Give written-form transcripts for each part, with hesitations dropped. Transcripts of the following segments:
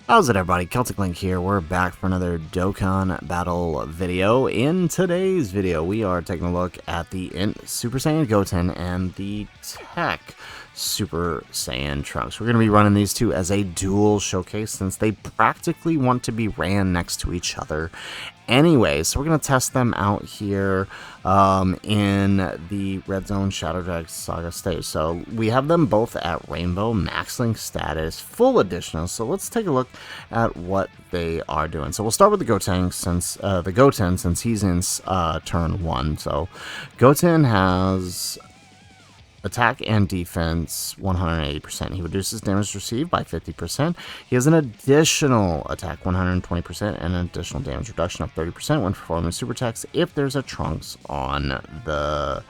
How's it, everybody? Celtic Link here. We're back for another Dokkan battle video. In today's video, we are taking a look at the INT Super Saiyan Goten and the TEQ Super Saiyan Trunks. We're going to be running these two as a dual showcase since they practically want to be ran next to each other anyway. So we're going to test them out here in the Red Zone Shadow Drag Saga stage. So we have them both at Rainbow Max Link status, full additional. So let's take a look at what they are doing. So we'll start with the Goten since he's in turn 1. So Goten has attack and defense 180%. He reduces damage received by 50%. He has an additional attack 120% and an additional damage reduction of 30% when performing super attacks if there's a Trunks on the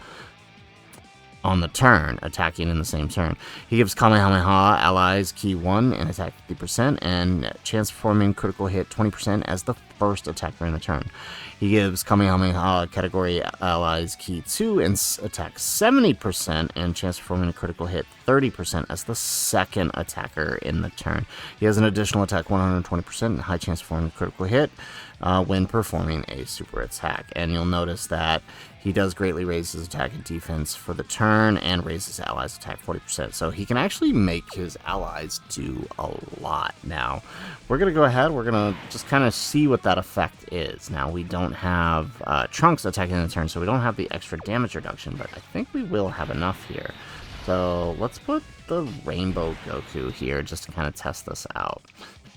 turn, attacking in the same turn. He gives Kamehameha allies key 1 and attack 50% and chance of performing critical hit 20% as the first attack during the turn. He gives Kamehameha category allies key 2 and attack 70% and chance of performing a critical hit 30% as the second attacker in the turn. He has an additional attack 120% and high chance of performing a critical hit when performing a super attack. And you'll notice that he does greatly raise his attack and defense for the turn and raise his allies' attack 40%. So he can actually make his allies do a lot. Now, we're going to go ahead. We're going to just kind of see what that effect is. Now, we don't have Trunks attacking in the turn, so we don't have the extra damage reduction, but I think we will have enough here. So let's put the Rainbow Goku here just to kind of test this out.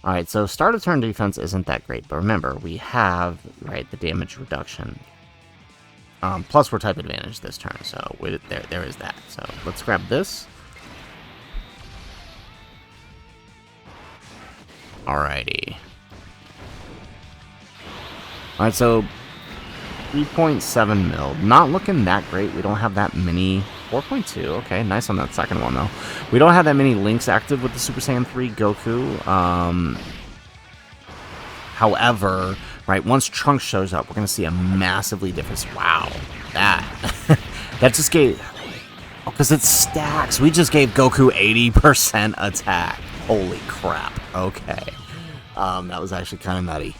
Alright, so start of turn defense isn't that great, but remember, we have, right, the damage reduction. Plus we're type advantage this turn, so there is that. So let's grab this. Alrighty. Alright, so 3.7 mil. Not looking that great. We don't have that many. 4.2. Okay, nice on that second one, though. We don't have that many links active with the Super Saiyan 3 Goku. However, right, once Trunks shows up, we're going to see a massively different... Wow, that... that just gave... Oh, because it stacks. We just gave Goku 80% attack. Holy crap. Okay. That was actually kind of nutty.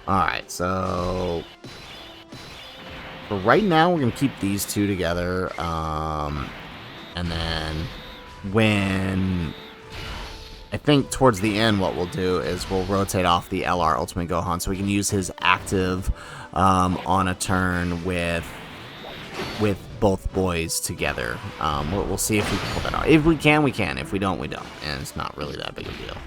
Alright, so... For right now, we're going to keep these two together. And then when... I think towards the end, what we'll do is we'll rotate off the LR Ultimate Gohan so we can use his active on a turn with both boys together. We'll see if we can pull that off. If we can, we can. If we don't, we don't. And it's not really that big a deal.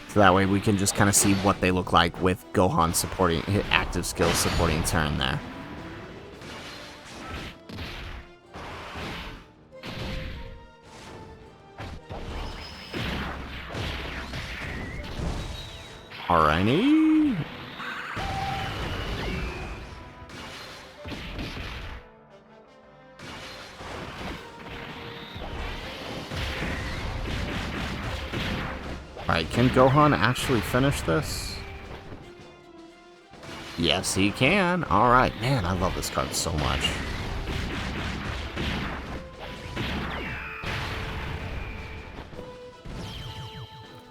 So that way we can just kind of see what they look like with Gohan supporting, active skill supporting turn there. Alrighty. Alright, can Gohan actually finish this? Yes, he can. Alright, man, I love this card so much.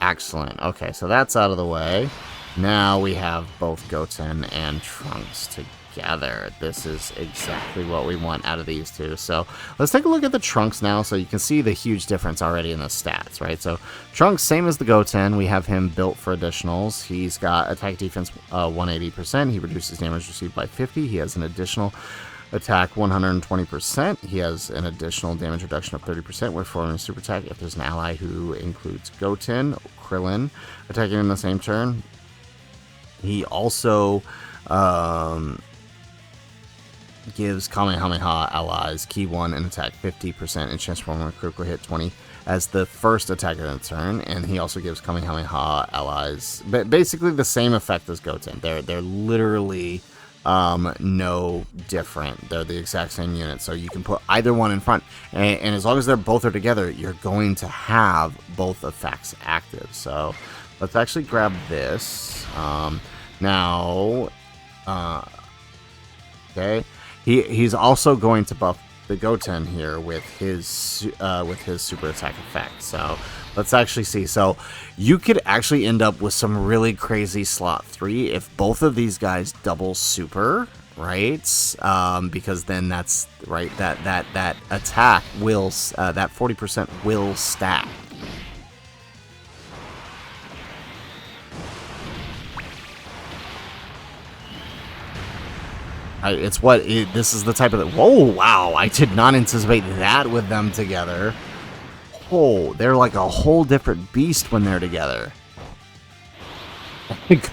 Excellent. Okay, so that's out of the way. Now we have both Goten and Trunks together. This is exactly what we want out of these two. So let's take a look at the Trunks now so you can see the huge difference already in the stats, right? So Trunks, same as the Goten. We have him built for additionals. He's got attack defense 180%. He reduces damage received by 50. He has an additional attack 120%. He has an additional damage reduction of 30% when performing a super attack if there's an ally who includes Goten, Krillin, attacking in the same turn. He also gives Kamehameha allies key 1 and attack 50% and chance to perform a critical hit 20 as the first attacker in the turn. And he also gives Kamehameha allies basically the same effect as Goten. They're literally no different. They're the exact same unit, so you can put either one in front, and as long as they're both are together, you're going to have both effects active. So let's actually grab this now. Okay, he's also going to buff the Goten here with his super attack effect. So let's actually see. So you could actually end up with some really crazy slot 3 if both of these guys double super, right? Because then that's right, that attack will that 40% will stack. This is the type of... Whoa, wow, I did not anticipate that with them together. Oh, they're like a whole different beast when they're together.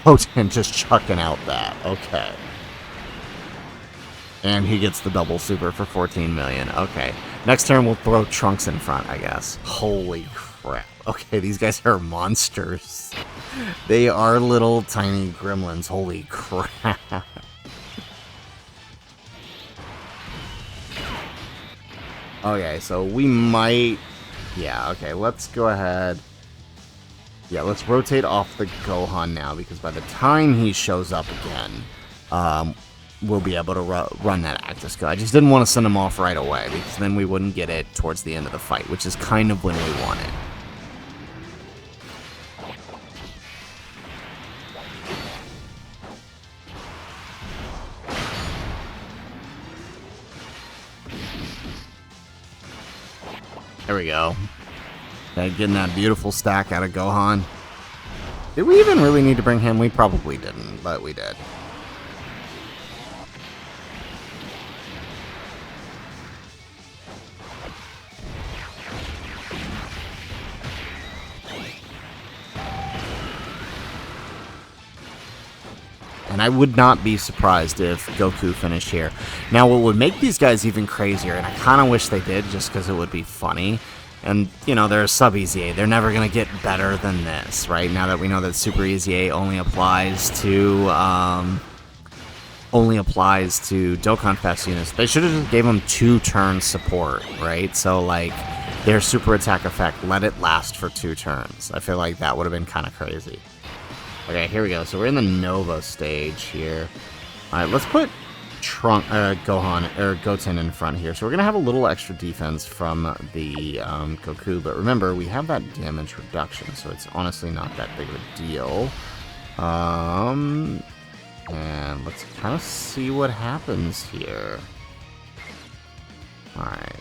Goten just chucking out that. Okay. And he gets the double super for 14 million. Okay. Next turn, we'll throw Trunks in front, I guess. Holy crap. Okay, these guys are monsters. They are little tiny gremlins. Holy crap. Okay, so we might... Yeah, okay, let's go ahead. Yeah, let's rotate off the Gohan now, because by the time he shows up again, we'll be able to run that active skill. I just didn't want to send him off right away, because then we wouldn't get it towards the end of the fight, which is kind of when we want it. There we go. Getting that beautiful stack out of Gohan. Did we even really need to bring him? We probably didn't, but we did. And I would not be surprised if Goku finished here. Now, what would make these guys even crazier, and I kind of wish they did just because it would be funny, and, you know, they're a sub-EZA. They're never going to get better than this, right? Now that we know that Super EZA only applies to Dokkan Fest units, they should have just gave them 2-turn support, right? So, like, their super attack effect, let it last for 2 turns. I feel like that would have been kind of crazy. Okay, here we go. So we're in the Nova stage here. Alright, let's put Goten in front here. So we're going to have a little extra defense from the Goku. But remember, we have that damage reduction. So it's honestly not that big of a deal. And let's kind of see what happens here. Alright.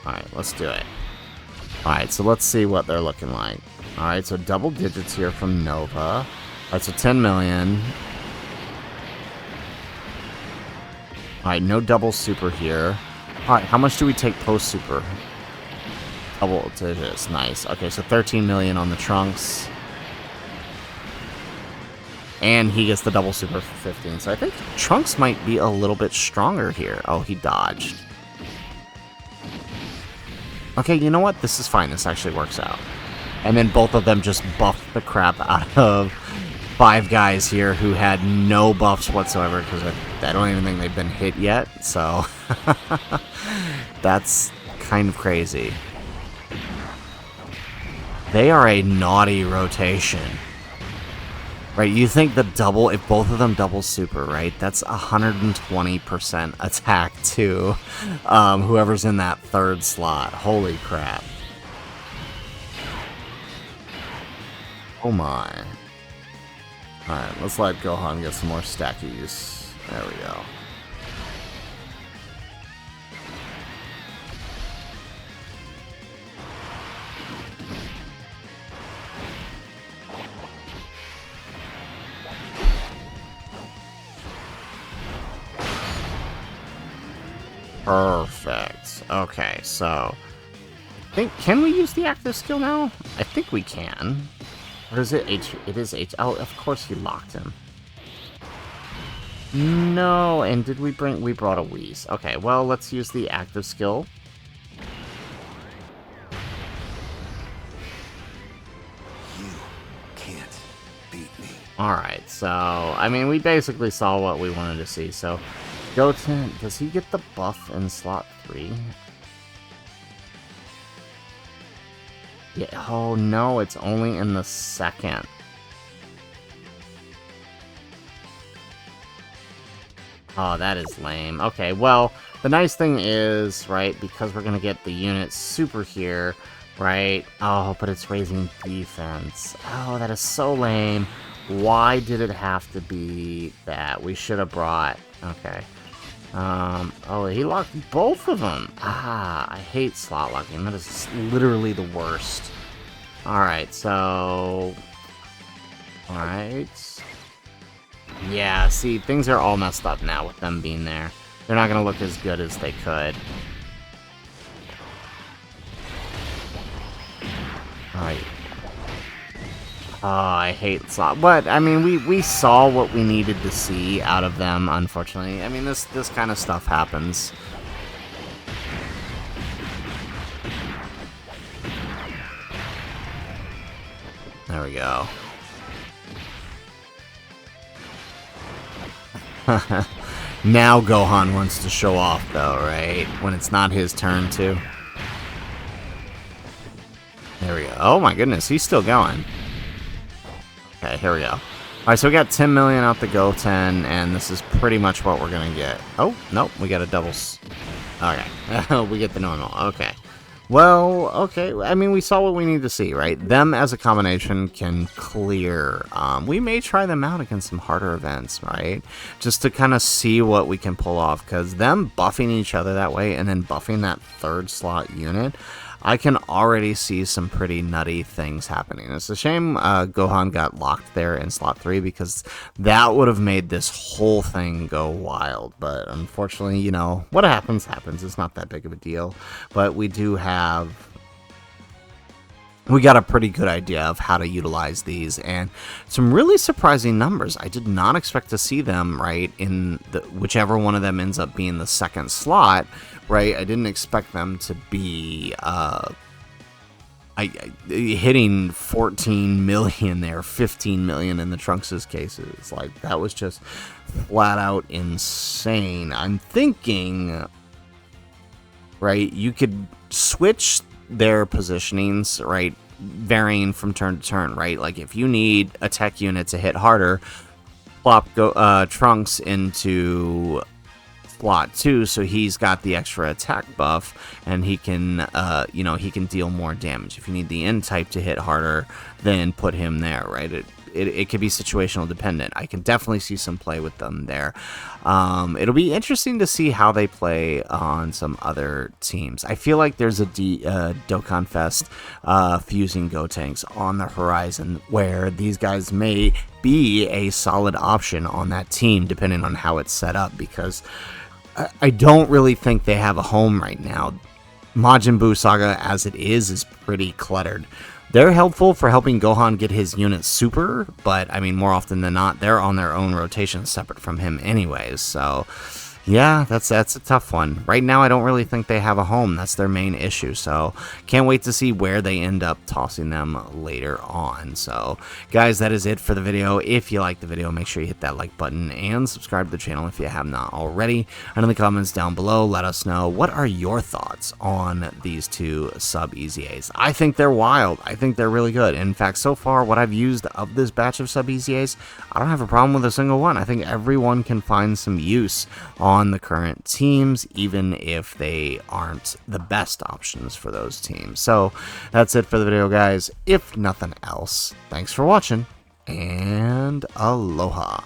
Alright, let's do it. Alright, so let's see what they're looking like. Alright, so double digits here from Nova. Alright, so 10 million. Alright, no double super here. Alright, how much do we take post-super? Double digits, nice. Okay, so 13 million on the Trunks. And he gets the double super for 15. So I think Trunks might be a little bit stronger here. Oh, he dodged. Okay, you know what? This is fine. This actually works out. And then both of them just buff the crap out of 5 guys here who had no buffs whatsoever, because I don't even think they've been hit yet. So that's kind of crazy. They are a naughty rotation. Right, you think the double, if both of them double super, right, that's 120% attack to whoever's in that 3rd slot. Holy crap. Oh my. Alright, let's let Gohan get some more stackies. There we go. Perfect. Okay, so can we use the active skill now? I think we can. Or is it H? It is H. Oh, of course he locked him. No, and did we bring... We brought a Whis. Okay, well, let's use the active skill. You can't beat me. Alright, so, I mean, we basically saw what we wanted to see, so... Goten, does he get the buff in slot 3? Yeah, oh no, it's only in the 2nd. Oh, that is lame. Okay, well, the nice thing is, right, because we're gonna get the unit super here, right? Oh, but it's raising defense. Oh, that is so lame. Why did it have to be that? We should have brought... Okay. Oh, he locked both of them. Ah, I hate slot locking. That is literally the worst. Alright, so... Alright. Yeah, see, things are all messed up now with them being there. They're not gonna look as good as they could. Alright. Oh, I hate slot. But, I mean, we saw what we needed to see out of them, unfortunately. I mean, this kind of stuff happens. There we go. Now Gohan wants to show off, though, right? When it's not his turn, too. There we go. Oh, my goodness, he's still going. Okay, here we go. Alright, so we got 10 million out the Goten, and this is pretty much what we're gonna get. Oh, nope, we got a double... Okay, we get the normal. Okay. Well, okay, I mean, we saw what we need to see, right? Them as a combination can clear. We may try them out against some harder events, right? Just to kind of see what we can pull off, because them buffing each other that way and then buffing that third slot unit, I can already see some pretty nutty things happening. It's a shame Gohan got locked there in slot 3 because that would have made this whole thing go wild. But unfortunately, you know, what happens, happens. It's not that big of a deal. But we do have... We got a pretty good idea of how to utilize these, and some really surprising numbers. I did not expect to see them, right, in the, whichever one of them ends up being the second slot, right? I didn't expect them to be hitting 14 million there, 15 million in the Trunks' cases. Like, that was just flat out insane. I'm thinking, right, you could switch their positionings, right, varying from turn to turn, right? Like, if you need a tech unit to hit harder, plop Trunks into slot 2, so he's got the extra attack buff, and he can, you know, he can deal more damage. If you need the INT type to hit harder, then put him there, right? It could be situational dependent. I can definitely see some play with them there. It'll be interesting to see how they play on some other teams. I feel like there's a Dokkan Fest fusing Gotenks on the horizon where these guys may be a solid option on that team depending on how it's set up, because I don't really think they have a home right now. Majin Buu Saga as it is pretty cluttered. They're helpful for helping Gohan get his unit super, but, I mean, more often than not, they're on their own rotation separate from him anyways, so... Yeah, that's a tough one. Right now, I don't really think they have a home. That's their main issue, so can't wait to see where they end up tossing them later on. So, guys, that is it for the video. If you liked the video, make sure you hit that like button and subscribe to the channel if you have not already. And in the comments down below, let us know, what are your thoughts on these two sub-EZAs? I think they're wild. I think they're really good. In fact, so far, what I've used of this batch of sub-EZAs, I don't have a problem with a single one. I think everyone can find some use on the current teams, even if they aren't the best options for those teams. So that's it for the video, guys. If nothing else, thanks for watching, and aloha.